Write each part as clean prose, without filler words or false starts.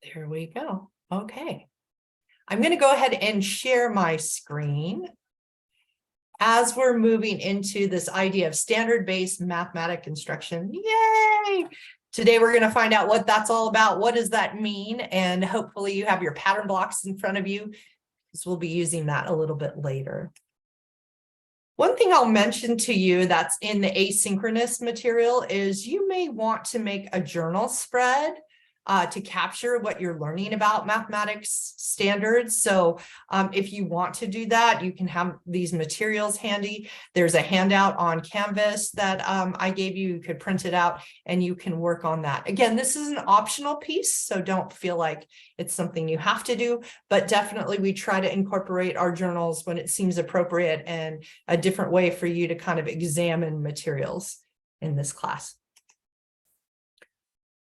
There we go. Okay. I'm going to go ahead and share my screen as we're moving into this idea of standard-based mathematic instruction. Yay! Today, we're going to find out what that's all about. What does that mean? And hopefully you have your pattern blocks in front of you, because we'll be using that a little bit later. One thing I'll mention to you that's in the asynchronous material is you may want to make a journal spread to capture what you're learning about mathematics standards. So if you want to do that, you can have these materials handy. There's a handout on Canvas that I gave you. You could print it out and you can work on that. Again, this is an optional piece, so don't feel like it's something you have to do, but definitely we try to incorporate our journals when it seems appropriate and a different way for you to kind of examine materials in this class.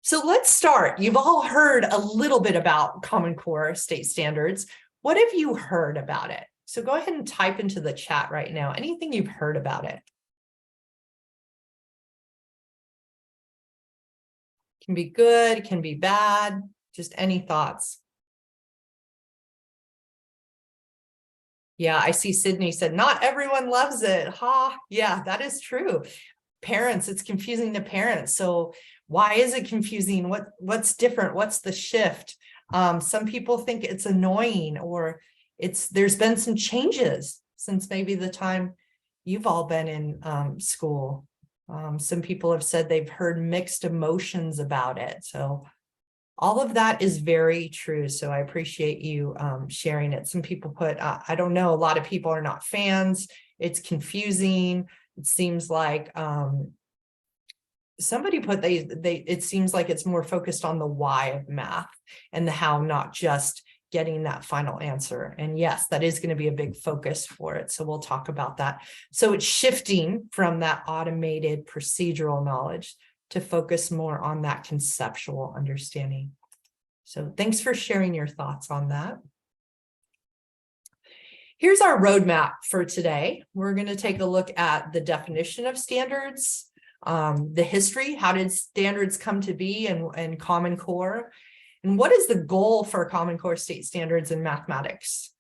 So let's start. You've all heard a little bit about Common Core state standards. What have you heard about it? So go ahead and type into the chat right now, anything you've heard about it. Can be good, can be bad, just any thoughts. Yeah, I see Sydney said, not everyone loves it. Ha, yeah, that is true. Parents, it's confusing to parents. So why is it confusing? What's different? What's the shift? Some people think it's annoying, or there's been some changes since maybe the time you've all been in school. Some people have said they've heard mixed emotions about it. So all of that is very true. So I appreciate you sharing it. Some people put, I don't know, a lot of people are not fans. It's confusing. It seems like somebody put it seems like it's more focused on the why of math and the how, not just getting that final answer. And yes, that is going to be a big focus for it. So we'll talk about that. So it's shifting from that automated procedural knowledge to focus more on that conceptual understanding. So thanks for sharing your thoughts on that. Here's our roadmap for today. We're going to take a look at the definition of standards, the history, how did standards come to be, and Common Core, and what is the goal for Common Core state standards in mathematics.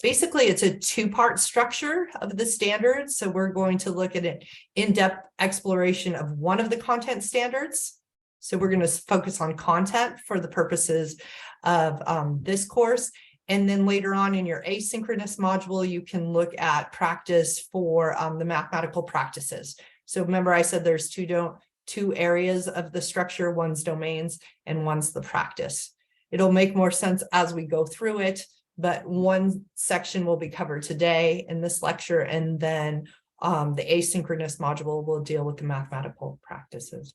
Basically, it's a two-part structure of the standards. So we're going to look at an in-depth exploration of one of the content standards. So we're going to focus on content for the purposes of this course. And then later on in your asynchronous module, you can look at practice for the mathematical practices. So remember, I said there's two areas of the structure, one's domains and one's the practice. It'll make more sense as we go through it, but one section will be covered today in this lecture, and then the asynchronous module will deal with the mathematical practices.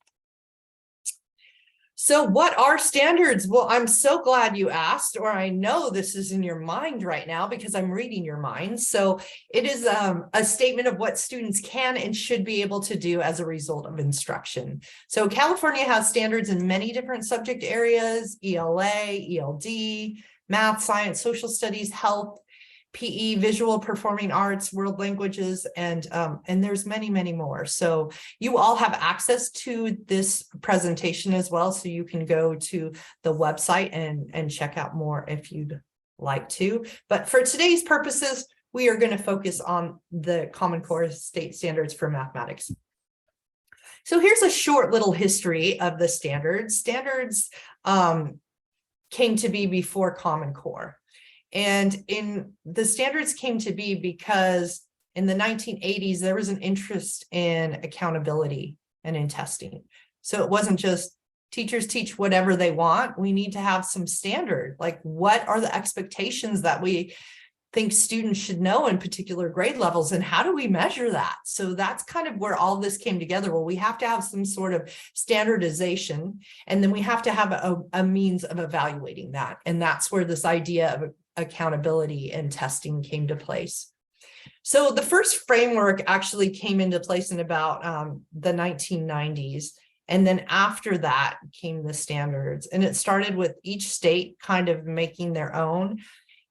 So what are standards? Well, I'm so glad you asked, or I know this is in your mind right now because I'm reading your minds. So it is a statement of what students can and should be able to do as a result of instruction. So California has standards in many different subject areas: ELA, ELD, math, science, social studies, health, PE, visual, performing arts, world languages, and there's many, many more. So you all have access to this presentation as well. So you can go to the website and check out more if you'd like to. But for today's purposes, we are going to focus on the Common Core state standards for mathematics. So here's a short little history of the standards. Standards came to be before Common Core. And the standards came to be because in the 1980s, there was an interest in accountability and in testing. So it wasn't just teachers teach whatever they want. We need to have some standard, like what are the expectations that we think students should know in particular grade levels, and how do we measure that? So that's kind of where all this came together. Well, we have to have some sort of standardization, and then we have to have a means of evaluating that. And that's where this idea of accountability and testing came to place. So the first framework actually came into place in about the 1990s. And then after that came the standards. And it started with each state kind of making their own.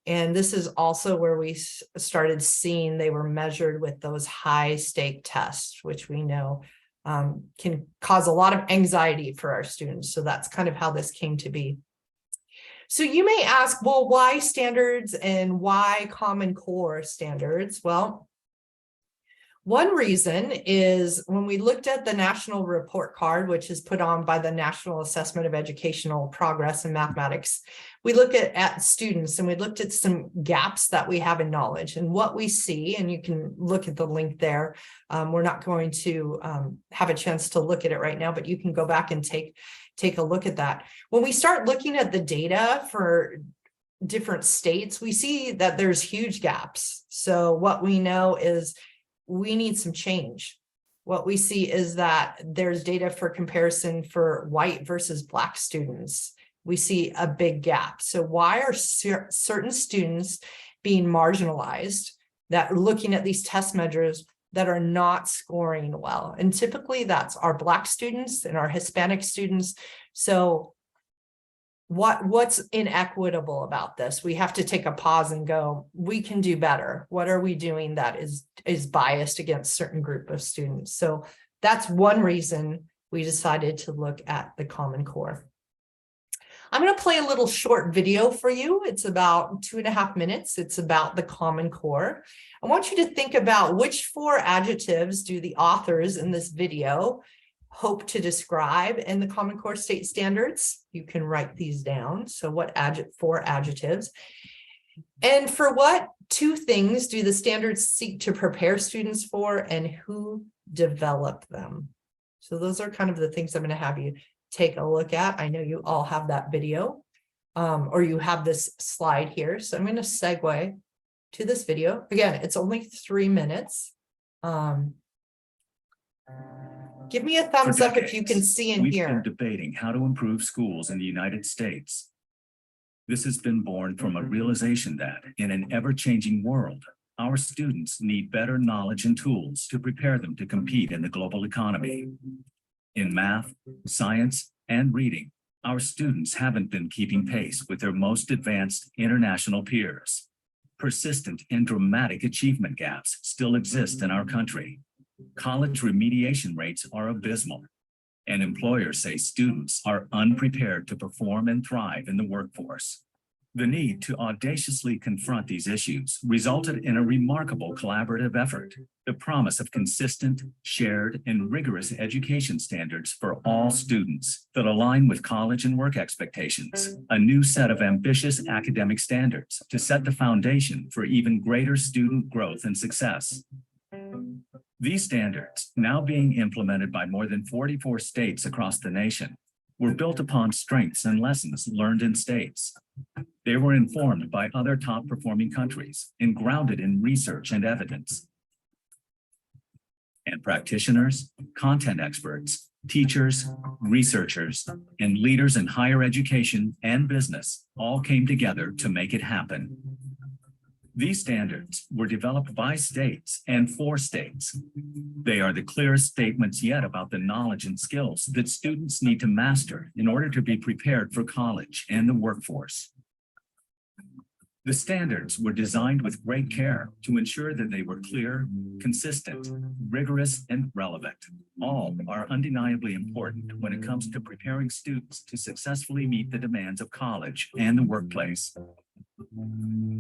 And this is also where we started seeing they were measured with those high stake tests, which we know can cause a lot of anxiety for our students. So that's kind of how this came to be. So you may ask, well, why standards and why Common Core standards? Well, one reason is when we looked at the national report card, which is put on by the National Assessment of Educational Progress in Mathematics, we look at students and we looked at some gaps that we have in knowledge, and what we see, and you can look at the link there. We're not going to have a chance to look at it right now, but you can go back and take a look at that. When we start looking at the data for different states, we see that there's huge gaps. So what we know is we need some change. What we see is that there's data for comparison for white versus Black students. We see a big gap. So why are certain students being marginalized, that looking at these test measures that are not scoring well? And typically that's our Black students and our Hispanic students. So what's inequitable about this? We have to take a pause and go, we can do better. What are we doing that is biased against a certain group of students? So that's one reason we decided to look at the Common Core. I'm going to play a little short video for you. It's about 2.5 minutes. It's about the Common Core. I want you to think about which 4 adjectives do the authors in this video hope to describe in the Common Core state standards. You can write these down. So what 4 adjectives? And for what 2 things do the standards seek to prepare students for, and who develop them? So those are kind of the things I'm going to have you take a look at. I know you all have that video, or you have this slide here. So I'm going to segue to this video. Again, it's only 3 minutes. Give me a thumbs up if you can see and hear. We've been debating how to improve schools in the United States. This has been born from a realization that, in an ever-changing world, our students need better knowledge and tools to prepare them to compete in the global economy. In math, science, and reading, our students haven't been keeping pace with their most advanced international peers. Persistent and dramatic achievement gaps still exist in our country. College remediation rates are abysmal, and employers say students are unprepared to perform and thrive in the workforce. The need to audaciously confront these issues resulted in a remarkable collaborative effort, the promise of consistent, shared, and rigorous education standards for all students that align with college and work expectations, a new set of ambitious academic standards to set the foundation for even greater student growth and success. These standards, now being implemented by more than 44 states across the nation, were built upon strengths and lessons learned in states. They were informed by other top-performing countries and grounded in research and evidence. And practitioners, content experts, teachers, researchers, and leaders in higher education and business all came together to make it happen. These standards were developed by states and for states. They are the clearest statements yet about the knowledge and skills that students need to master in order to be prepared for college and the workforce. The standards were designed with great care to ensure that they were clear, consistent, rigorous, and relevant. All are undeniably important when it comes to preparing students to successfully meet the demands of college and the workplace.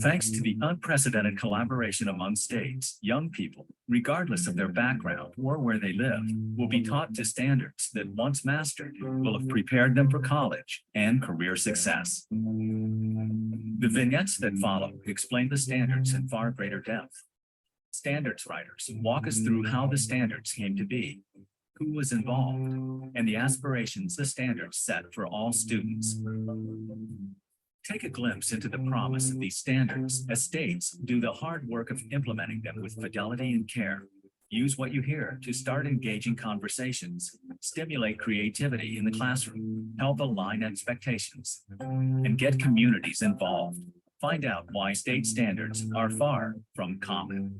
Thanks to the unprecedented collaboration among states, young people, regardless of their background or where they live, will be taught to standards that, once mastered, will have prepared them for college and career success. The vignettes that follow explain the standards in far greater depth. Standards writers walk us through how the standards came to be, who was involved, and the aspirations the standards set for all students. Take a glimpse into the promise of these standards as states do the hard work of implementing them with fidelity and care. Use what you hear to start engaging conversations, stimulate creativity in the classroom, help align expectations, and get communities involved. Find out why state standards are far from common.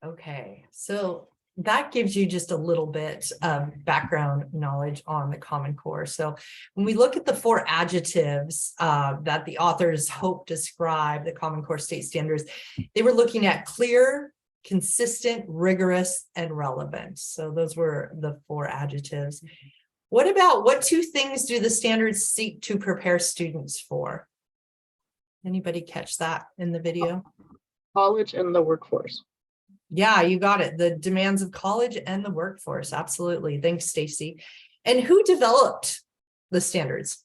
Okay, so that gives you just a little bit of background knowledge on the Common Core. So when we look at the 4 adjectives that the authors hope describe the Common Core state standards, they were looking at clear, consistent, rigorous, and relevant. So those were the 4 adjectives. What 2 things do the standards seek to prepare students for? Anybody catch that in the video? College and the workforce. Yeah, you got it. The demands of college and the workforce. Absolutely. Thanks, Stacy. And who developed the standards?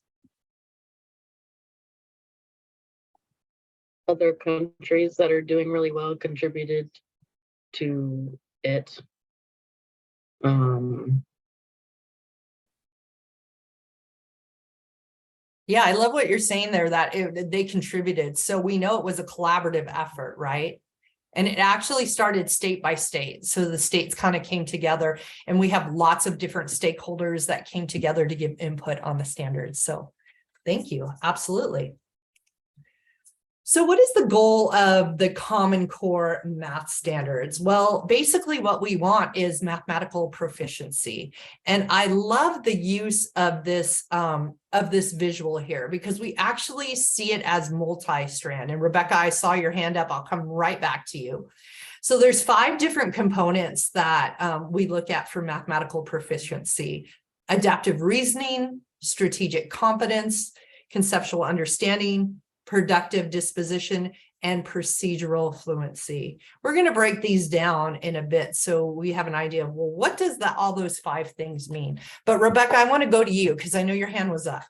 Other countries that are doing really well contributed to it. Yeah, I love what you're saying there, that they contributed. So we know it was a collaborative effort, right? And it actually started state by state. So the states kind of came together, and we have lots of different stakeholders that came together to give input on the standards. So thank you. Absolutely. So what is the goal of the Common Core math standards? Well, basically what we want is mathematical proficiency. And I love the use of this visual here, because we actually see it as multi-strand. And Rebecca, I saw your hand up. I'll come right back to you. So there's 5 different components that we look at for mathematical proficiency: adaptive reasoning, strategic competence, conceptual understanding, productive disposition, and procedural fluency. We're going to break these down in a bit so we have an idea of, well, what does all those 5 things mean? But Rebecca, I want to go to you because I know your hand was up.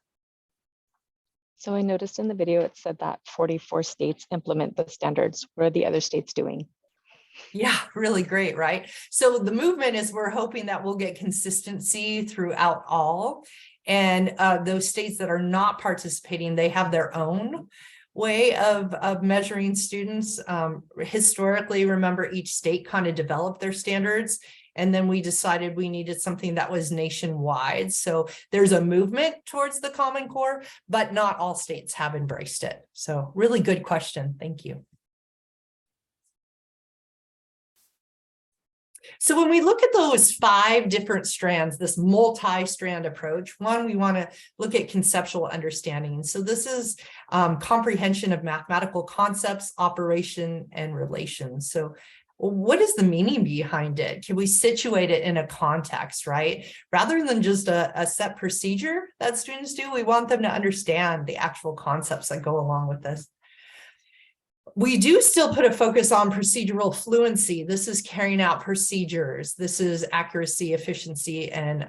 So I noticed in the video it said that 44 states implement the standards. What are the other states doing? Yeah, really great, right? So the movement is we're hoping that we'll get consistency throughout all. And those states that are not participating, they have their own way of measuring students. Historically, remember, each state kind of developed their standards, and then we decided we needed something that was nationwide. So there's a movement towards the Common Core, but not all states have embraced it. So really good question. Thank you. So when we look at those 5 different strands, this multi-strand approach, one, we want to look at conceptual understanding. So this is comprehension of mathematical concepts, operation, and relations. So what is the meaning behind it? Can we situate it in a context, right? Rather than just a set procedure that students do, we want them to understand the actual concepts that go along with this. We do still put a focus on procedural fluency. This is carrying out procedures. This is accuracy, efficiency, and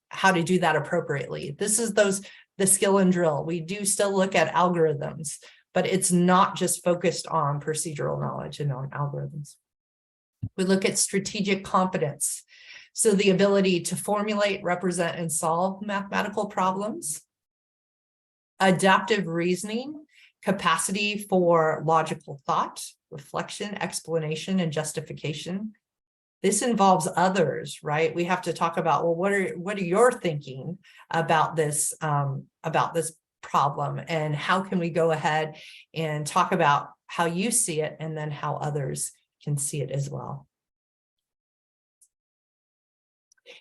how to do that appropriately. This is the skill and drill. We do still look at algorithms, but it's not just focused on procedural knowledge and on algorithms. We look at strategic competence. So the ability to formulate, represent, and solve mathematical problems. Adaptive reasoning, capacity for logical thought, reflection, explanation, and justification. This involves others, right? We have to talk about, well, what are your thinking about this problem, and how can we go ahead and talk about how you see it, and then how others can see it as well.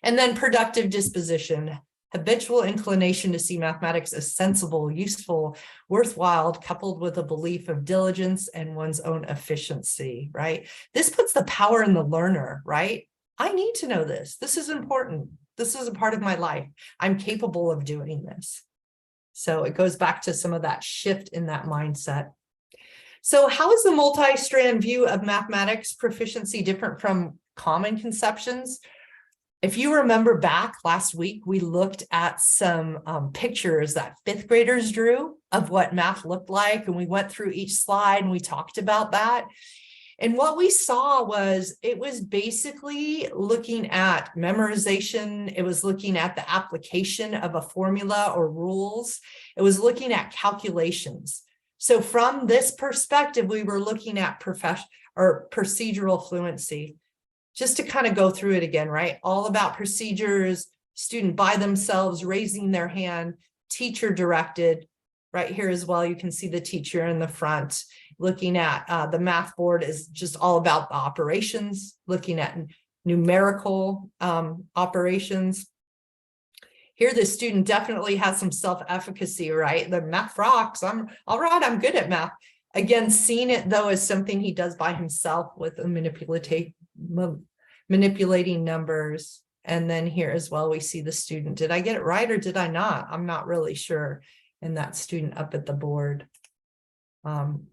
And then productive disposition, habitual inclination to see mathematics as sensible, useful, worthwhile, coupled with a belief of diligence and one's own efficiency, right? This puts the power in the learner, right? I need to know this. This is important. This is a part of my life. I'm capable of doing this. So it goes back to some of that shift in that mindset. So how is the multi-strand view of mathematics proficiency different from common conceptions? If you remember back last week, we looked at some pictures that 5th graders drew of what math looked like, and we went through each slide and we talked about that. And what we saw was it was basically looking at memorization. It was looking at the application of a formula or rules. It was looking at calculations. So from this perspective, we were looking at procedural fluency. Just to kind of go through it again, right? All about procedures, student by themselves, raising their hand, teacher directed. Right here as well, you can see the teacher in the front. Looking at the math board is just all about the operations, looking at numerical operations. Here, the student definitely has some self-efficacy, right? The math rocks. I'm all right, I'm good at math. Again, seeing it though as something he does by himself with a manipulating numbers. And then here as well, we see the student. Did I get it right or did I not? I'm not really sure. And that student up at the board.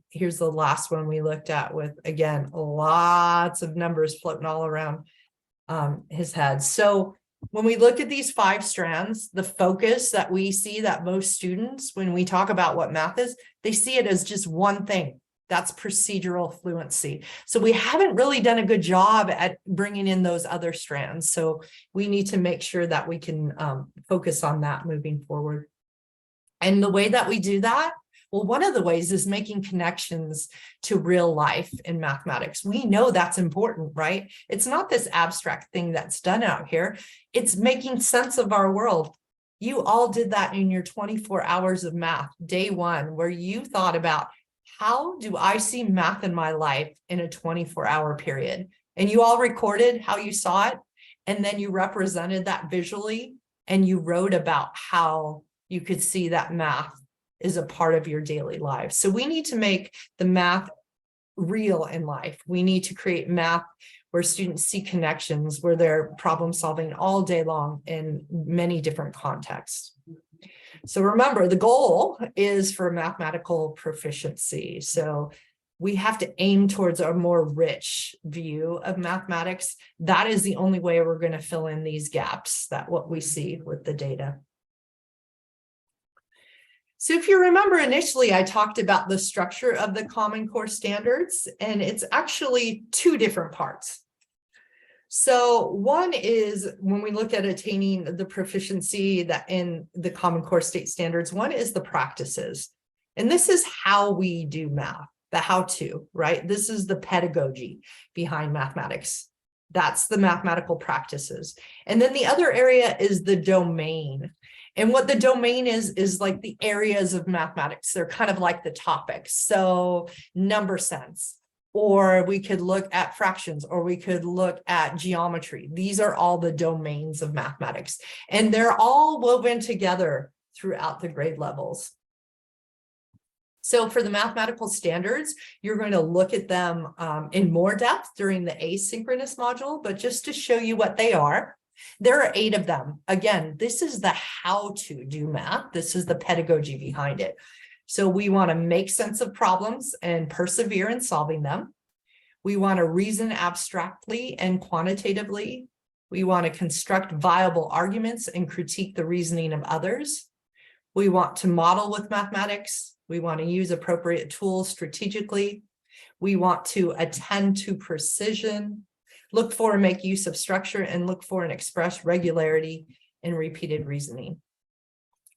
Here's the last one we looked at with, again, lots of numbers floating all around his head. So when we look at these 5 strands, the focus that we see that most students, when we talk about what math is, they see it as just one thing. That's procedural fluency. So we haven't really done a good job at bringing in those other strands. So we need to make sure that we can focus on that moving forward. And the way that we do that, well, one of the ways is making connections to real life in mathematics. We know that's important, right? It's not this abstract thing that's done out here. It's making sense of our world. You all did that in your 24 hours of math, day 1, where you thought about, how do I see math in my life in a 24-hour period? And you all recorded how you saw it, and then you represented that visually, and you wrote about how you could see that math is a part of your daily life. So we need to make the math real in life. We need to create math where students see connections, where they're problem solving all day long in many different contexts. So remember, the goal is for mathematical proficiency. So we have to aim towards a more rich view of mathematics. That is the only way we're going to fill in these gaps, that what we see with the data. So if you remember initially, I talked about the structure of the Common Core standards, and it's actually 2 different parts. So one is when we look at attaining the proficiency that in the Common Core state standards, one is the practices. And this is how we do math, the how-to, right? This is the pedagogy behind mathematics. That's the mathematical practices. And then the other area is the domain. And what the domain is like the areas of mathematics. They're kind of like the topics. So number sense, or we could look at fractions, or we could look at geometry. These are all the domains of mathematics, and they're all woven together throughout the grade levels. So for the mathematical standards, you're going to look at them in more depth during the asynchronous module, but just to show you what they are, there are 8 of them. Again, this is the how to do math. This is the pedagogy behind it. So we want to make sense of problems and persevere in solving them. We want to reason abstractly and quantitatively. We want to construct viable arguments and critique the reasoning of others. We want to model with mathematics. We want to use appropriate tools strategically. We want to attend to precision, look for and make use of structure, and look for and express regularity in repeated reasoning.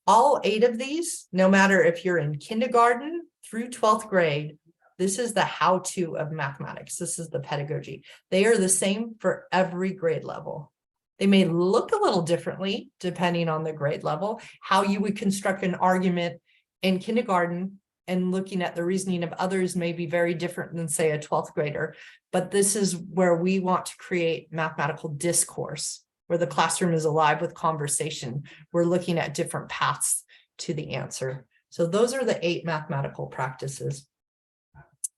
All 8 of these, no matter if you're in kindergarten through 12th grade, this is the how-to of mathematics. This is the pedagogy. They are the same for every grade level. They may look a little differently depending on the grade level. How you would construct an argument in kindergarten and looking at the reasoning of others may be very different than, say, a 12th grader. But this is where we want to create mathematical discourse, where the classroom is alive with conversation. We're looking at different paths to the answer. So those are the 8 mathematical practices.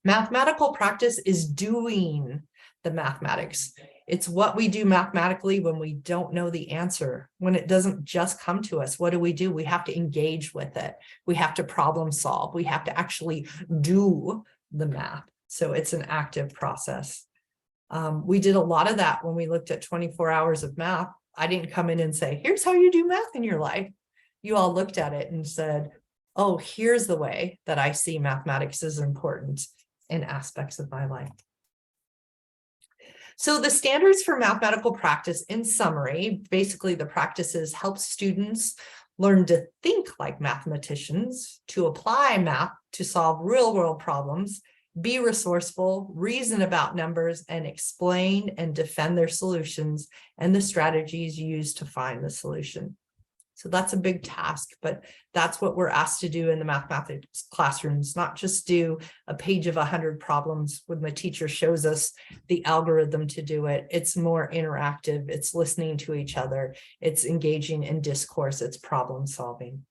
Mathematical practice is doing the mathematics. It's what we do mathematically when we don't know the answer, when it doesn't just come to us. What do? We have to engage with it. We have to problem solve. We have to actually do the math. So it's an active process. We did a lot of that when we looked at 24 hours of math. I didn't come in and say, here's how you do math in your life. You all looked at it and said, oh, here's the way that I see mathematics is important in aspects of my life. So the standards for mathematical practice, in summary, basically the practices help students learn to think like mathematicians, to apply math to solve real-world problems, be resourceful, reason about numbers, and explain and defend their solutions and the strategies used to find the solution. So that's a big task, but that's what we're asked to do in the mathematics classrooms, not just do a page of 100 problems when the teacher shows us the algorithm to do it. It's more interactive. It's listening to each other. It's engaging in discourse. It's problem solving.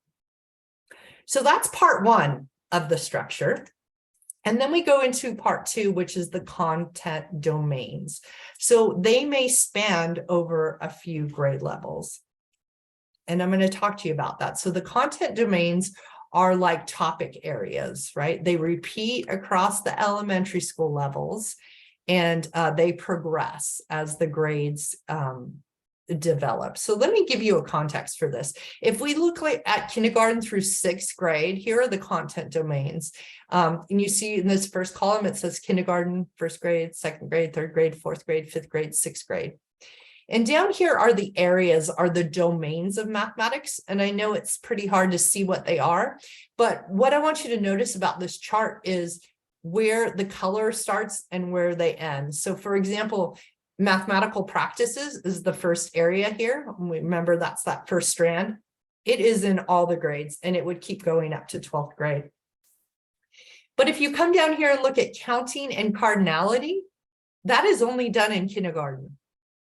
So that's part 1 of the structure. And then we go into part 2, which is the content domains. So they may span over a few grade levels. And I'm going to talk to you about that. So the content domains are like topic areas, right? They repeat across the elementary school levels, and they progress as the grades develop. So let me give you a context for this. If we look at kindergarten through 6th grade, here are the content domains. And you see in this first column, it says kindergarten, 1st grade, 2nd grade, 3rd grade, 4th grade, 5th grade, 6th grade. And down here are the areas, are the domains of mathematics. And I know it's pretty hard to see what they are, but what I want you to notice about this chart is where the color starts and where they end. So for example, mathematical practices is the first area here. Remember, that's that first strand. It is in all the grades, and it would keep going up to 12th grade. But if you come down here and look at counting and cardinality, that is only done in kindergarten.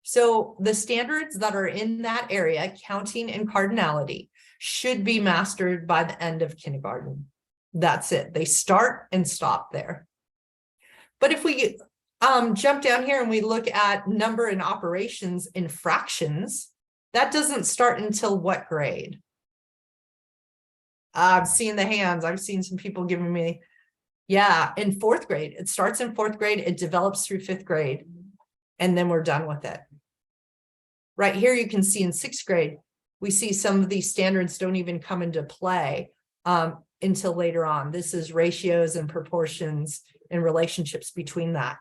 So the standards that are in that area, counting and cardinality, should be mastered by the end of kindergarten. That's it. They start and stop there. But if we jump down here and we look at number and operations in fractions, that doesn't start until what grade? I've seen the hands. I've seen some people giving me, yeah, in 4th grade. It starts in 4th grade. It develops through 5th grade, and then we're done with it. Right here, you can see in 6th grade, we see some of these standards don't even come into play until later on. This is ratios and proportions and relationships between that.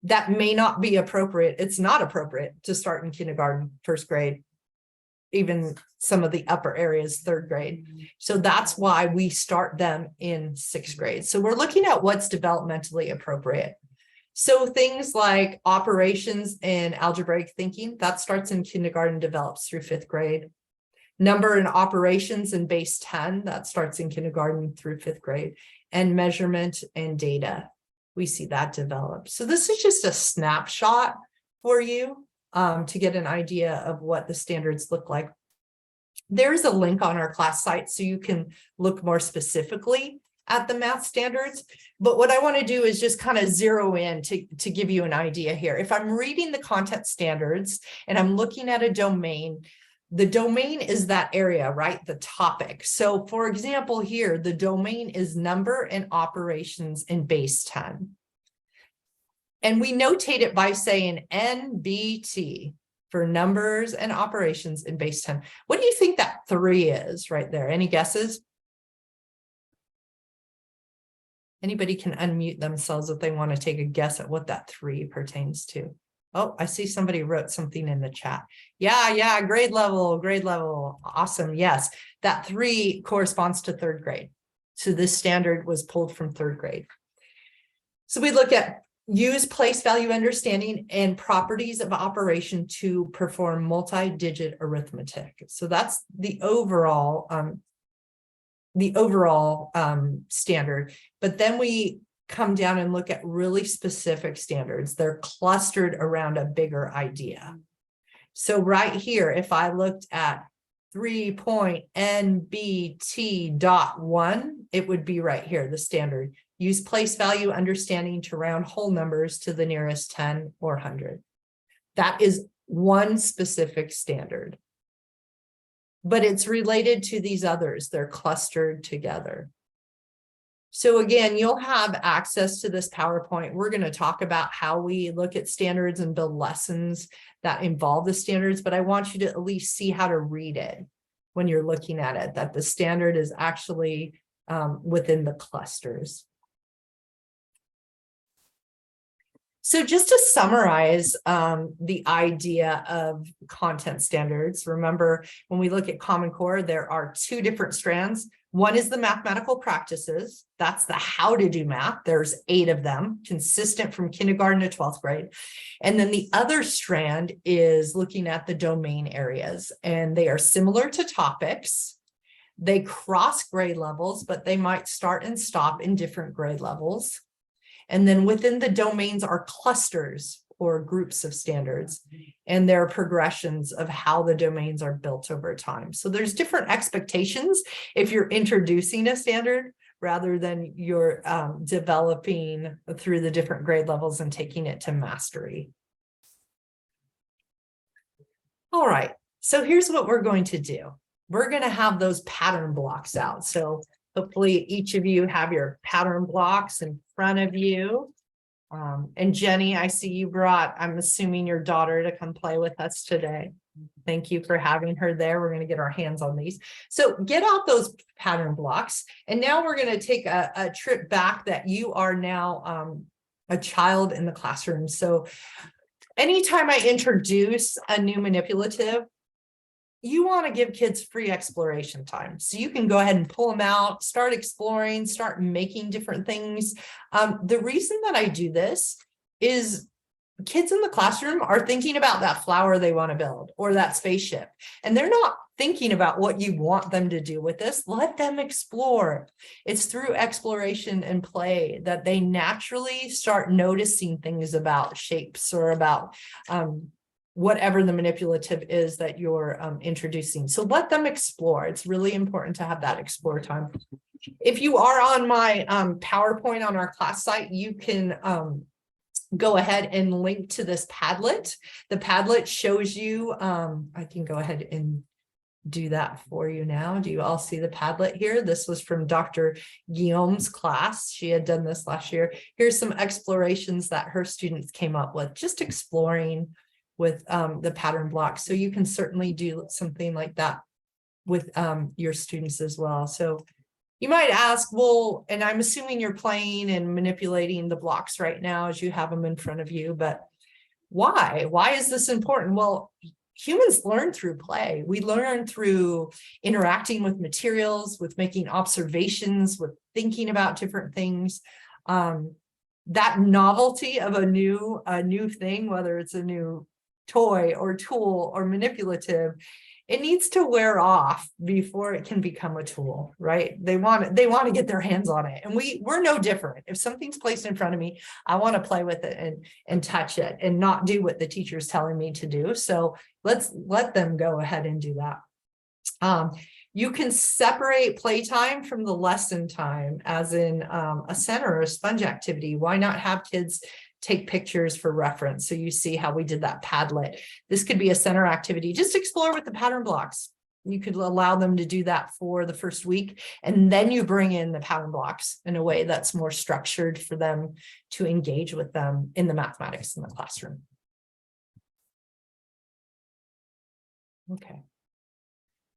That may not be appropriate. It's not appropriate to start in kindergarten, 1st grade, even some of the upper areas, 3rd grade. So that's why we start them in 6th grade. So we're looking at what's developmentally appropriate. So things like operations and algebraic thinking, that starts in kindergarten, develops through 5th grade. Number and operations in base 10, that starts in kindergarten through 5th grade. And measurement and data, we see that develop. So this is just a snapshot for you to get an idea of what the standards look like. There's a link on our class site so you can look more specifically at the math standards. But what I want to do is just kind of zero in to give you an idea here. If I'm reading the content standards and I'm looking at a domain, the domain is that area, right? The topic. So for example, here, the domain is number and operations in base 10. And we notate it by saying NBT for numbers and operations in base 10. What do you think that 3 is right there? Any guesses? Anybody can unmute themselves if they want to take a guess at what that 3 pertains to. Oh, I see somebody wrote something in the chat. Yeah, grade level. Awesome. Yes, that 3 corresponds to 3rd grade. So this standard was pulled from 3rd grade. So we look at use place value understanding and properties of operation to perform multi-digit arithmetic. So that's the overall standard. But then we come down and look at really specific standards. They're clustered around a bigger idea. So right here, if I looked at 3.NBT.1, it would be right here, the standard. Use place value understanding to round whole numbers to the nearest 10 or 100. That is one specific standard. But it's related to these others. They're clustered together. So again, you'll have access to this PowerPoint. We're going to talk about how we look at standards and build lessons that involve the standards, but I want you to at least see how to read it when you're looking at it, that the standard is actually within the clusters. So just to summarize the idea of content standards, remember when we look at Common Core, there are 2 different strands. One is the mathematical practices. That's the how to do math. There's 8 of them, consistent from kindergarten to 12th grade. And then the other strand is looking at the domain areas, and they are similar to topics. They cross grade levels, but they might start and stop in different grade levels. And then within the domains are clusters or groups of standards, and there are progressions of how the domains are built over time. So there's different expectations if you're introducing a standard rather than you're developing through the different grade levels and taking it to mastery. All right, so here's what we're going to do. We're going to have those pattern blocks out. So hopefully each of you have your pattern blocks in front of you. And Jenny, I see you brought, I'm assuming, your daughter to come play with us today. Thank you for having her there. We're going to get our hands on these. So get out those pattern blocks. And now we're going to take a trip back that you are now a child in the classroom. So anytime I introduce a new manipulative, you want to give kids free exploration time. So you can go ahead and pull them out, start exploring, start making different things. The reason that I do this is kids in the classroom are thinking about that flower they want to build or that spaceship, and they're not thinking about what you want them to do with this. Let them explore. It's through exploration and play that they naturally start noticing things about shapes or about whatever the manipulative is that you're introducing. So let them explore. It's really important to have that explore time. If you are on my PowerPoint on our class site, you can go ahead and link to this Padlet. The Padlet shows you, I can go ahead and do that for you now. Do you all see the Padlet here? This was from Dr. Guillaume's class. She had done this last year. Here's some explorations that her students came up with, just exploring with the pattern blocks. So you can certainly do something like that with your students as well. So you might ask, well, and I'm assuming you're playing and manipulating the blocks right now as you have them in front of you, but why? Why is this important? Well, humans learn through play. We learn through interacting with materials, with making observations, with thinking about different things. That novelty of a new thing, whether it's a new toy or tool or manipulative, it needs to wear off before it can become a tool, right? They want to get their hands on it. And we're no different. If something's placed in front of me, I want to play with it and touch it and not do what the teacher's telling me to do. So let's let them go ahead and do that. You can separate playtime from the lesson time, as in a center or a sponge activity. Why not have kids take pictures for reference? So you see how we did that Padlet. This could be a center activity. Just explore with the pattern blocks. You could allow them to do that for the first week, and then you bring in the pattern blocks in a way that's more structured for them to engage with them in the mathematics in the classroom. Okay.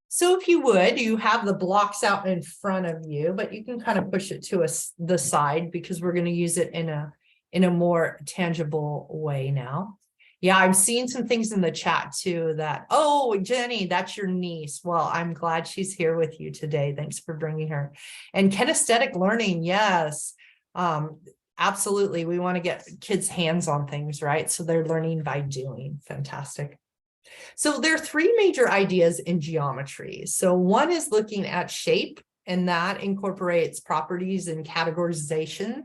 So if you would, you have the blocks out in front of you, but you can kind of push it to the side because we're going to use it in a more tangible way now. Yeah, I'm seeing some things in the chat too that, oh, Jenny, that's your niece. Well, I'm glad she's here with you today. Thanks for bringing her. And kinesthetic learning, yes, absolutely. We want to get kids' hands on things, right? So they're learning by doing. Fantastic. So there are three major ideas in geometry. So one is looking at shape, and that incorporates properties and categorization.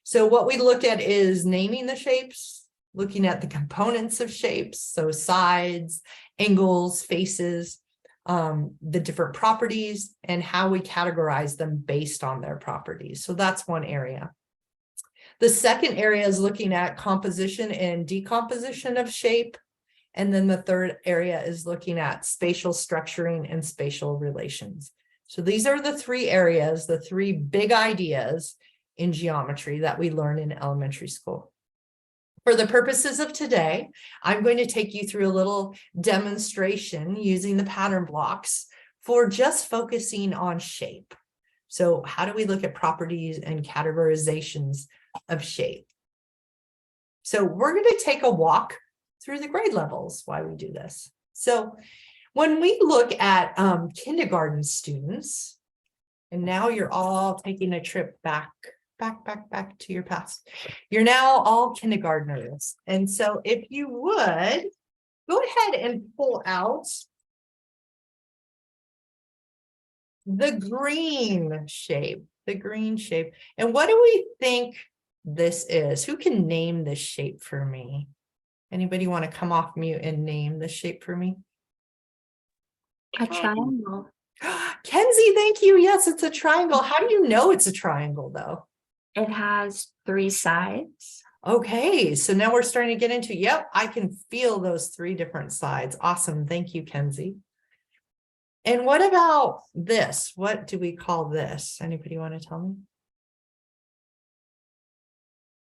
So what we look at is naming the shapes, looking at the components of shapes, so sides, angles, faces, the different properties, and how we categorize them based on their properties. So that's one area. The second area is looking at composition and decomposition of shape. And then the third area is looking at spatial structuring and spatial relations. So these are the three areas, the three big ideas in geometry that we learn in elementary school. For the purposes of today, I'm going to take you through a little demonstration using the pattern blocks for just focusing on shape. So how do we look at properties and categorizations of shape? So we're going to take a walk through the grade levels while we do this. So when we look at kindergarten students, and now you're all taking a trip back to your past. You're now all kindergartners. And so if you would, go ahead and pull out the green shape, And what do we think this is? Who can name this shape for me? Anybody want to come off mute and name the shape for me? A triangle. Kenzie, thank you. Yes, it's a triangle. How do you know it's a triangle though? It has 3 sides. Okay, so now we're starting to get into, yep, I can feel those 3 different sides. Awesome. Thank you, Kenzie. And what about this? What do we call this? Anybody want to tell me?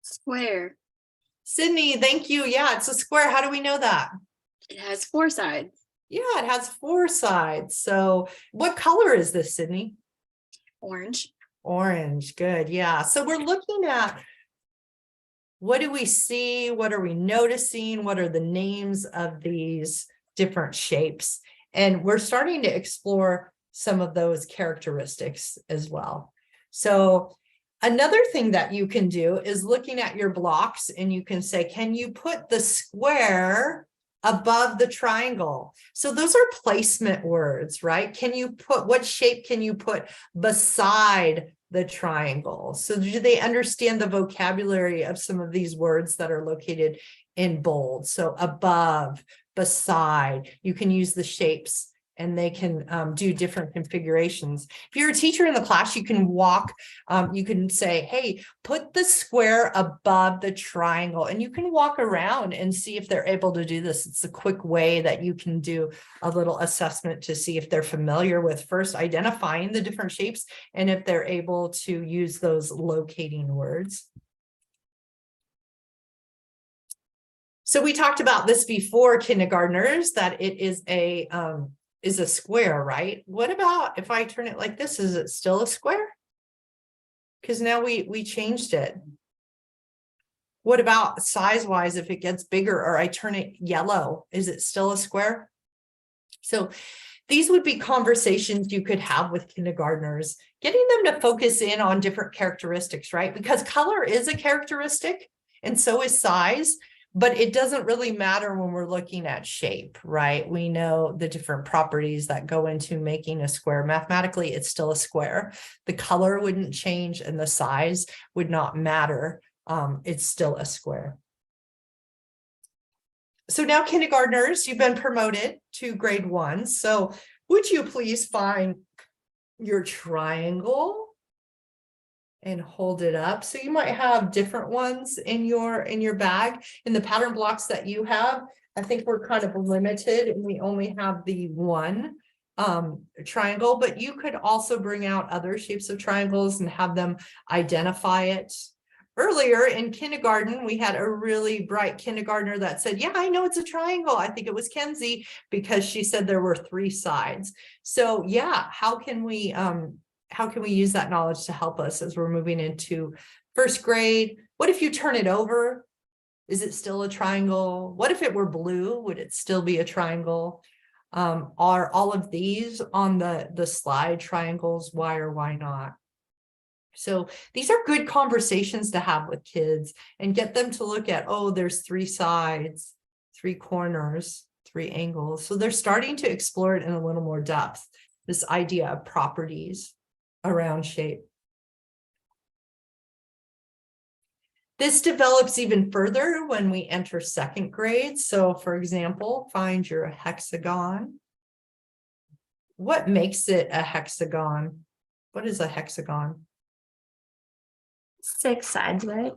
Square. Sydney, thank you. Yeah, it's a square. How do we know that? It has 4 sides. Yeah, it has 4 sides. So what color is this, Sydney? Orange. Orange. Good. Yeah. So we're looking at, what do we see? What are we noticing? What are the names of these different shapes? And we're starting to explore some of those characteristics as well. So another thing that you can do is looking at your blocks, and you can say, can you put the square above the triangle? So those are placement words, right? Can you put, what shape can you put beside the triangle? So do they understand the vocabulary of some of these words that are located in bold? So above, beside, you can use the shapes, and they can do different configurations. If you're a teacher in the class, you can you can say, hey, put the square above the triangle, and you can walk around and see if they're able to do this. It's a quick way that you can do a little assessment to see if they're familiar with first identifying the different shapes, and if they're able to use those locating words. So we talked about this before, kindergartners, that it is a square, right? What about if I turn it like this? Is it still a square? Because now we changed it. What about size-wise? If it gets bigger, or I turn it yellow, is it still a square? So these would be conversations you could have with kindergartners, getting them to focus in on different characteristics, right? Because color is a characteristic, and so is size. But it doesn't really matter when we're looking at shape, right? We know the different properties that go into making a square. Mathematically, it's still a square. The color wouldn't change, and the size would not matter. It's still a square. So now, kindergartners, you've been promoted to grade 1. So would you please find your triangle and hold it up? So you might have different ones in your bag. In the pattern blocks that you have, I think we're kind of limited, and we only have the 1 triangle, but you could also bring out other shapes of triangles and have them identify it. Earlier in kindergarten, we had a really bright kindergartner that said, yeah, I know it's a triangle. I think it was Kenzie, because she said there were 3 sides. So yeah, how can we use that knowledge to help us as we're moving into 1st grade? What if you turn it over? Is it still a triangle? What if it were blue? Would it still be a triangle? Are all of these on the slide triangles? Why or why not? So these are good conversations to have with kids, and get them to look at, oh, there's 3 sides, 3 corners, 3 angles. So they're starting to explore it in a little more depth, this idea of properties around shape. This develops even further when we enter 2nd grade. So for example, find your hexagon. What makes it a hexagon? What is a hexagon? 6 sides, right?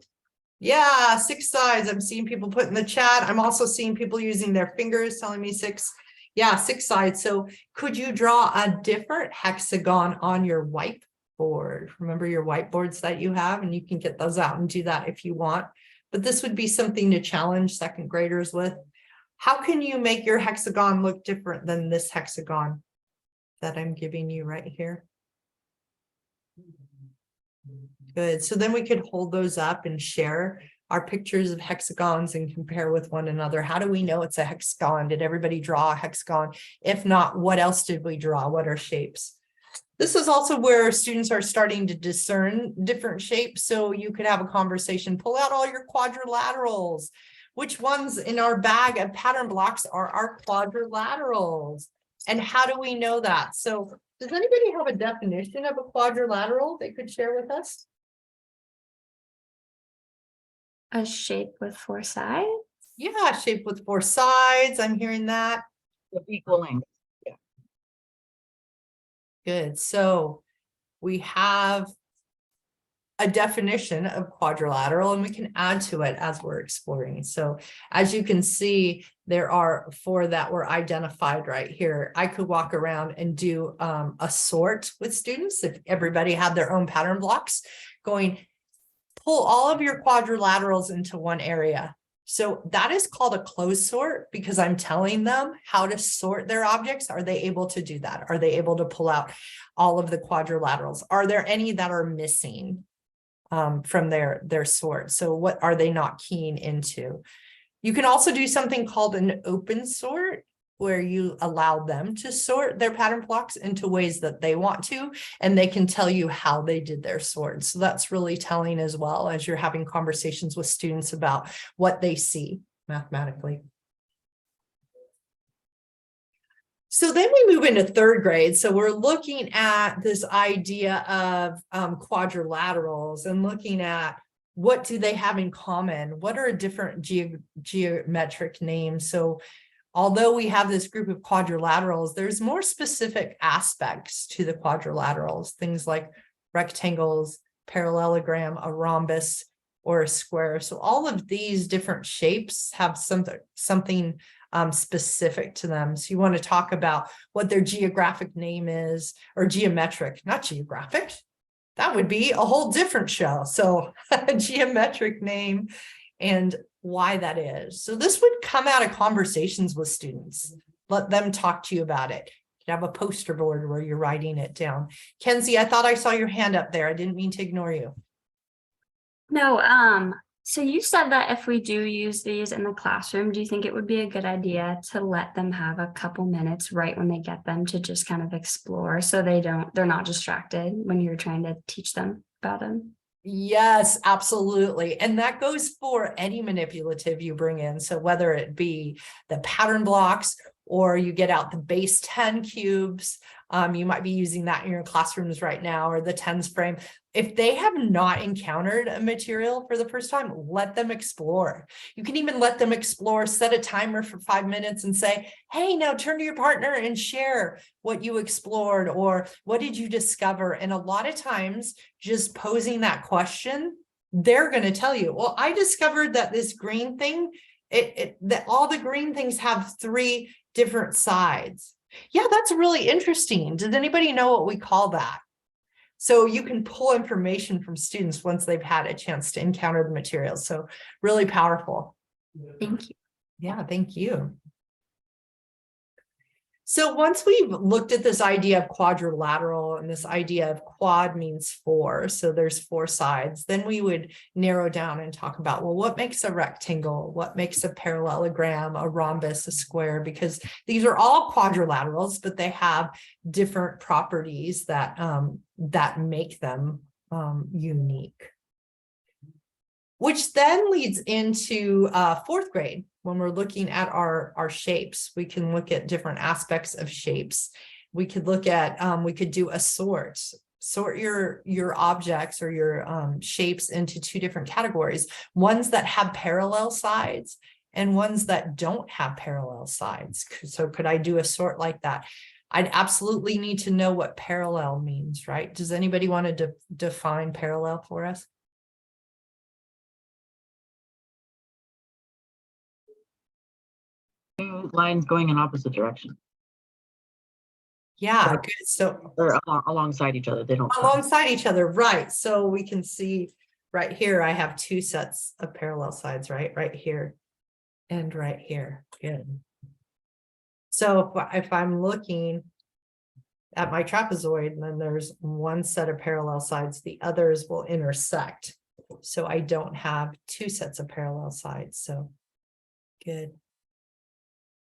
Yeah, 6 sides. I'm seeing people put in the chat. I'm also seeing people using their fingers telling me 6. Yeah, 6 sides. So could you draw a different hexagon on your whiteboard? Remember your whiteboards that you have, and you can get those out and do that if you want. But this would be something to challenge 2nd graders with. How can you make your hexagon look different than this hexagon that I'm giving you right here? Good. So then we could hold those up and share our pictures of hexagons and compare with one another. How do we know it's a hexagon? Did everybody draw a hexagon? If not, what else did we draw? What are shapes? This is also where students are starting to discern different shapes. So you could have a conversation, pull out all your quadrilaterals. Which ones in our bag of pattern blocks are our quadrilaterals? And how do we know that? So does anybody have a definition of a quadrilateral they could share with us? A shape with 4 sides. Yeah, shape with 4 sides. I'm hearing that. Of equal length. Good. So we have a definition of quadrilateral, and we can add to it as we're exploring. So as you can see, there are 4 that were identified right here. I could walk around and do a sort with students if everybody had their own pattern blocks, going pull all of your quadrilaterals into one area. So that is called a closed sort because I'm telling them how to sort their objects. Are they able to do that? Are they able to pull out all of the quadrilaterals? Are there any that are missing from their sort? So what are they not keying into? You can also do something called an open sort, where you allow them to sort their pattern blocks into ways that they want to, and they can tell you how they did their sort. So that's really telling as well as you're having conversations with students about what they see mathematically. So then we move into 3rd grade. So we're looking at this idea of quadrilaterals and looking at what do they have in common? What are different geometric names? So although we have this group of quadrilaterals, there's more specific aspects to the quadrilaterals, things like rectangles, parallelogram, a rhombus, or a square. So all of these different shapes have something specific to them. So you want to talk about what their geographic name is, or geometric, not geographic. That would be a whole different show. So a geometric name and why that is. So this would come out of conversations with students. Let them talk to you about it. You have a poster board where you're writing it down. Kenzie, I thought I saw your hand up there. I didn't mean to ignore you. No, so you said that if we do use these in the classroom, do you think it would be a good idea to let them have a couple minutes right when they get them to just kind of explore so they're not distracted when you're trying to teach them about them? Yes, absolutely. And that goes for any manipulative you bring in. So whether it be the pattern blocks or you get out the base 10 cubes, you might be using that in your classrooms right now, or the tens frame. If they have not encountered a material for the first time, let them explore. You can even let them explore, set a timer for 5 minutes and say, hey, now turn to your partner and share what you explored or what did you discover? And a lot of times just posing that question, they're going to tell you, well, I discovered that this green thing, that all the green things have 3 different sides. Yeah, that's really interesting. Does anybody know what we call that? So you can pull information from students once they've had a chance to encounter the materials. So really powerful. Thank you. Yeah, thank you. So once we've looked at this idea of quadrilateral and this idea of quad means 4, so there's 4 sides, then we would narrow down and talk about, well, what makes a rectangle? What makes a parallelogram, a rhombus, a square? Because these are all quadrilaterals, but they have different properties that, that make them unique. Which then leads into 4th grade. When we're looking at our shapes, we can look at different aspects of shapes. We could look at, we could do a sort your objects or your shapes into 2 different categories, ones that have parallel sides and ones that don't have parallel sides. So could I do a sort like that? I'd absolutely need to know what parallel means, right? Does anybody want to define parallel for us? Lines going in opposite direction Yeah, good. So or alongside each other. They don't cross. alongside each other, right? So we can see right here, I have 2 sets of parallel sides, right here and right here. Good. So if I'm looking at my trapezoid, then there's 1 set of parallel sides, the others will intersect. So I don't have 2 sets of parallel sides. So good.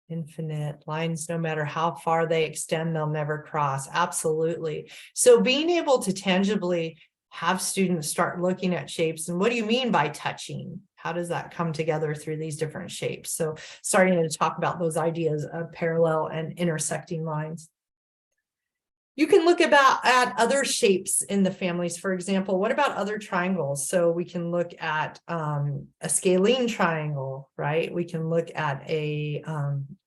Infinite lines, no matter how far they extend, they'll never cross. Absolutely. So being able to tangibly have students start looking at shapes, and what do you mean by touching? How does that come together through these different shapes? So starting to talk about those ideas of parallel and intersecting lines. You can look at other shapes in the families. For example, what about other triangles? So we can look at a scalene triangle, right? We can look at a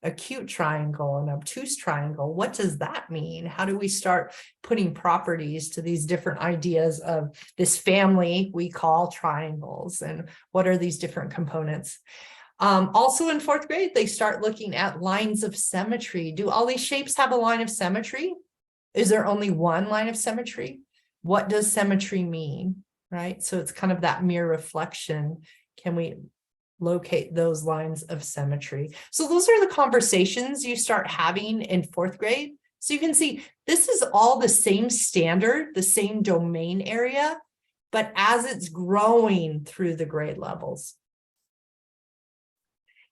acute triangle, an obtuse triangle. What does that mean? How do we start putting properties to these different ideas of this family we call triangles? And what are these different components? Also in fourth grade, they start looking at lines of symmetry. Do all these shapes have a line of symmetry? Is there only one line of symmetry? What does symmetry mean, right? So it's kind of that mirror reflection. Can we locate those lines of symmetry? So those are the conversations you start having in fourth grade. So you can see this is all the same standard, the same domain area, but as it's growing through the grade levels.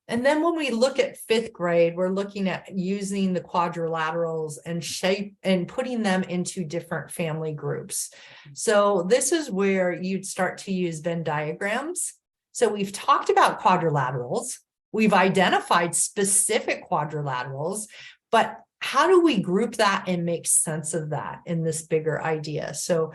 And then when we look at fifth grade, we're looking at using the quadrilaterals and shape and putting them into different family groups. So this is where you'd start to use Venn diagrams. So we've talked about quadrilaterals. We've identified specific quadrilaterals, but how do we group that and make sense of that in this bigger idea? So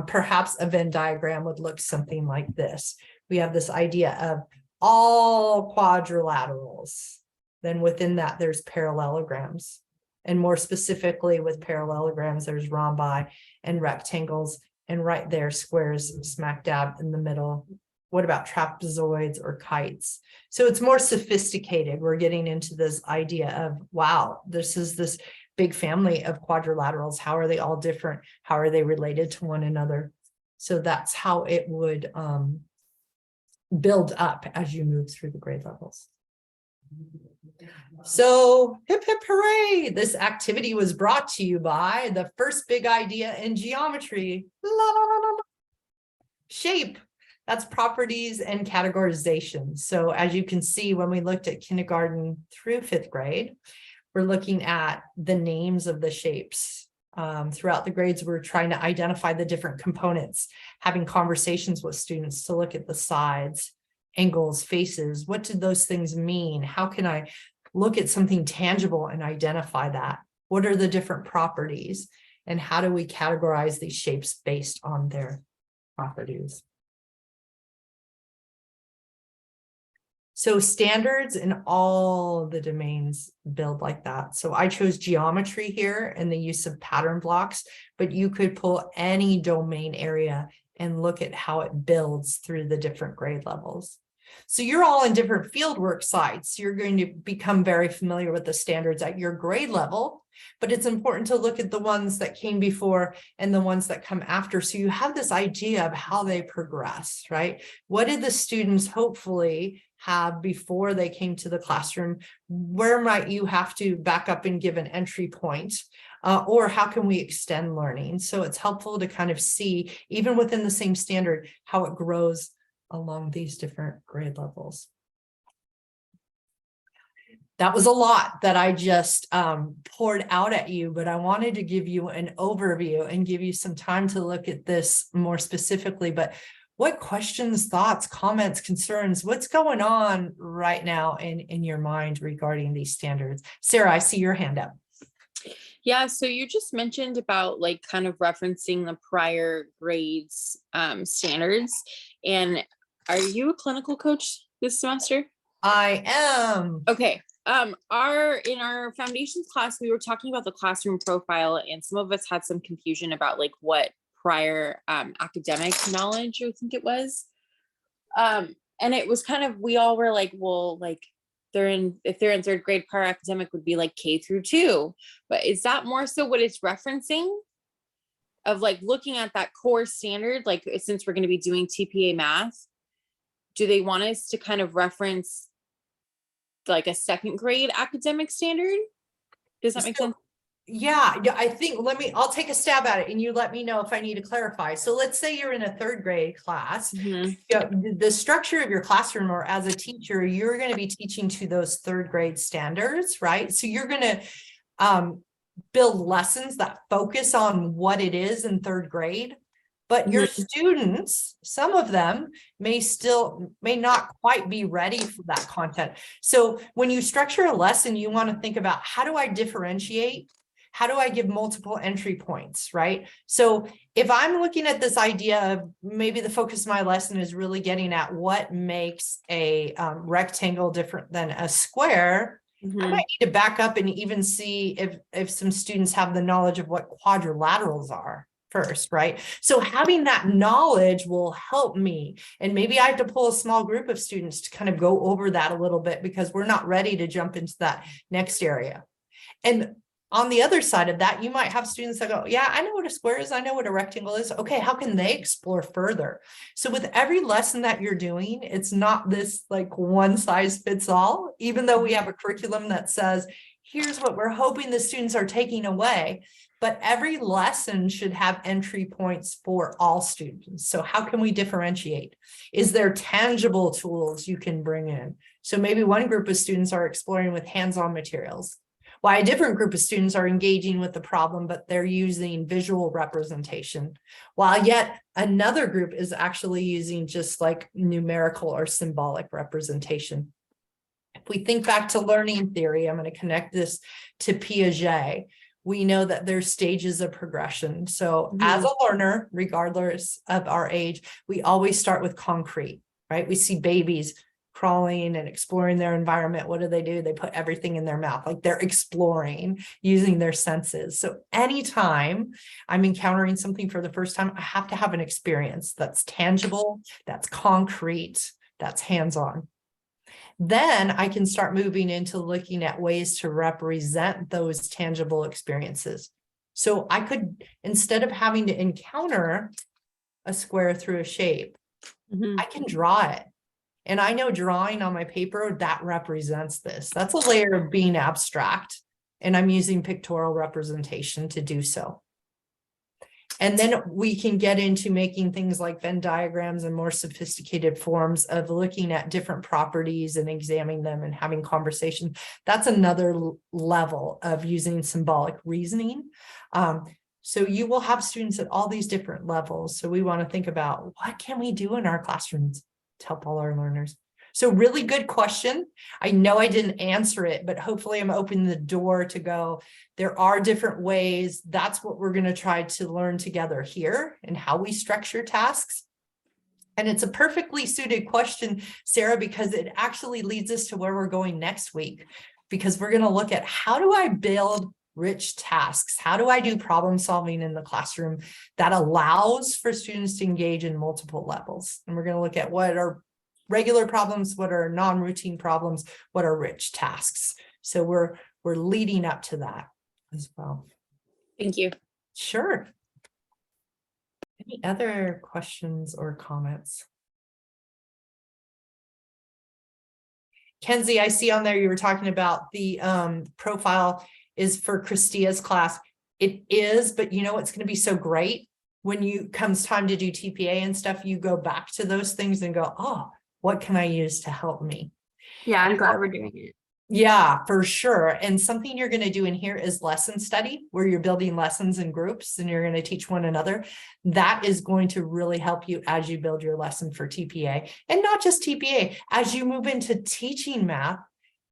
perhaps a Venn diagram would look something like this. We have this idea of all quadrilaterals. Then within that, there's parallelograms. And more specifically with parallelograms, there's rhombi and rectangles. And right there, squares smack dab in the middle. What about trapezoids or kites? So it's more sophisticated. We're getting into this idea of, wow, this is this big family of quadrilaterals. How are they all different? How are they related to one another? So that's how it would build up as you move through the grade levels. So hip hip hooray, this activity was brought to you by the first big idea in geometry. La, la, la, la, la. Shape, that's properties and categorization. So as you can see, when we looked at kindergarten through fifth grade, we're looking at the names of the shapes. Throughout the grades, we're trying to identify the different components, having conversations with students to look at the sides, angles, faces. What do those things mean? How can I look at something tangible and identify that? What are the different properties? And how do we categorize these shapes based on their properties? So standards in all the domains build like that. So I chose geometry here and the use of pattern blocks, but you could pull any domain area and look at how it builds through the different grade levels. So you're all in different fieldwork sites. You're going to become very familiar with the standards at your grade level, but it's important to look at the ones that came before and the ones that come after. So you have this idea of how they progress, right? What did the students hopefully have before they came to the classroom? Where might you have to back up and give an entry point? Or how can we extend learning? So it's helpful to kind of see, even within the same standard, how it grows along these different grade levels. That was a lot that I just poured out at you, but I wanted to give you an overview and give you some time to look at this more specifically. But what questions, thoughts, comments, concerns, what's going on right now in your mind regarding these standards? Sarah, I see your hand up. Yeah, so you just mentioned about like kind of referencing the prior grades standards. And are you a clinical coach this semester? I am. Okay. In our foundations class, we were talking about the classroom profile, and some of us had some confusion about like what prior academic knowledge, I think it was. And it was kind of, we all were like, well, like if they're in third grade, prior academic would be like K through 2. But is that more so what it's referencing? Of like looking at that core standard, like since we're going to be doing TPA math, do they want us to kind of reference like a second grade academic standard? Does that make sense? Yeah, I think I'll take a stab at it and you let me know if I need to clarify. So let's say you're in a third grade class. The structure of your classroom, or as a teacher, you're going to be teaching to those third grade standards, right? So you're going to build lessons that focus on what it is in third grade. But your students, some of them may not quite be ready for that content. So when you structure a lesson, you want to think about, how do I differentiate? How do I give multiple entry points, right? So if I'm looking at this idea of maybe the focus of my lesson is really getting at what makes a rectangle different than a square, I Mhm. might need to back up and even see if some students have the knowledge of what quadrilaterals are first, right? So having that knowledge will help me. And maybe I have to pull a small group of students to kind of go over that a little bit because we're not ready to jump into that next area. And on the other side of that, you might have students that go, yeah, I know what a square is. I know what a rectangle is. Okay, how can they explore further? So with every lesson that you're doing, it's not this like one size fits all, even though we have a curriculum that says, here's what we're hoping the students are taking away. But every lesson should have entry points for all students. So how can we differentiate? Is there tangible tools you can bring in? So maybe one group of students are exploring with hands-on materials, while a different group of students are engaging with the problem, but they're using visual representation, while yet another group is actually using just like numerical or symbolic representation. If we think back to learning theory, I'm going to connect this to Piaget. We know that there's stages of progression. So as a learner, regardless of our age, we always start with concrete, right? We see babies crawling and exploring their environment. What do? They put everything in their mouth, like they're exploring using their senses. So anytime I'm encountering something for the first time, I have to have an experience that's tangible, that's concrete, that's hands-on. Then I can start moving into looking at ways to represent those tangible experiences. So I could, instead of having to encounter a square through a shape, I can draw it. And I know drawing on my paper, that represents this. That's a layer of being abstract. And I'm using pictorial representation to do so. And then we can get into making things like Venn diagrams and more sophisticated forms of looking at different properties and examining them and having conversation. That's another level of using symbolic reasoning. So you will have students at all these different levels. So we want to think about what can we do in our classrooms to help all our learners. So really good question. I know I didn't answer it, but hopefully I'm opening the door to go, there are different ways. That's what we're going to try to learn together here and how we structure tasks. And it's a perfectly suited question, Sarah, because it actually leads us to where we're going next week, because we're going to look at how do I build rich tasks? How do I do problem solving in the classroom that allows for students to engage in multiple levels? And we're going to look at what are regular problems, what are non-routine problems, what are rich tasks. So we're leading up to that as well. Thank you. Sure. Any other questions or comments? Kenzie, I see on there you were talking about the profile is for Christia's class. It is, but you know what's going to be so great? When comes time to do TPA and stuff, you go back to those things and go, oh, what can I use to help me? Yeah, I'm glad we're doing it. Yeah, for sure. And something you're going to do in here is lesson study, where you're building lessons in groups and you're going to teach one another. That is going to really help you as you build your lesson for TPA, and not just TPA, as you move into teaching math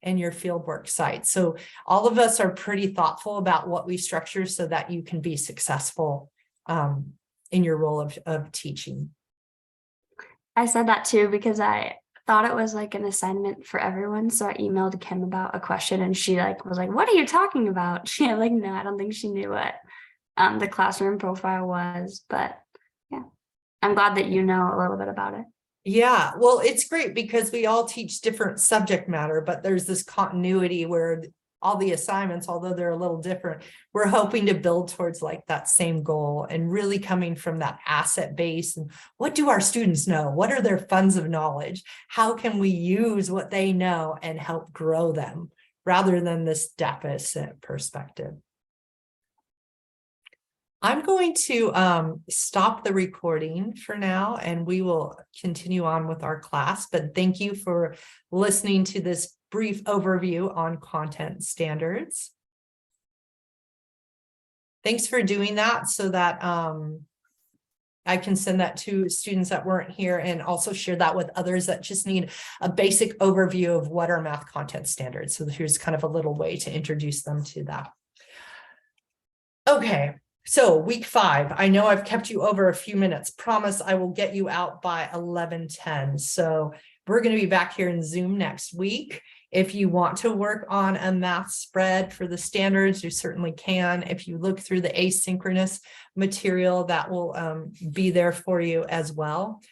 and your fieldwork site. So all of us are pretty thoughtful about what we structure so that you can be successful in your role of teaching. I said that too because I thought it was like an assignment for everyone. So I emailed Kim about a question and she was like, what are you talking about? She had no, I don't think she knew what the classroom profile was, but yeah, I'm glad that you know a little bit about it. Yeah, well, it's great because we all teach different subject matter, but there's this continuity where all the assignments, although they're a little different, we're hoping to build towards that same goal and really coming from that asset base. And what do our students know? What are their funds of knowledge? How can we use what they know and help grow them rather than this deficit perspective? I'm going to stop the recording for now, and we will continue on with our class. But thank you for listening to this brief overview on content standards. Thanks for doing that so that I can send that to students that weren't here and also share that with others that just need a basic overview of what are math content standards. So here's kind of a little way to introduce them to that. Okay, so week 5, I know I've kept you over a few minutes. Promise I will get you out by 11:10. So we're going to be back here in Zoom next week. If you want to work on a math spread for the standards, you certainly can. If you look through the asynchronous material, that will be there for you as well.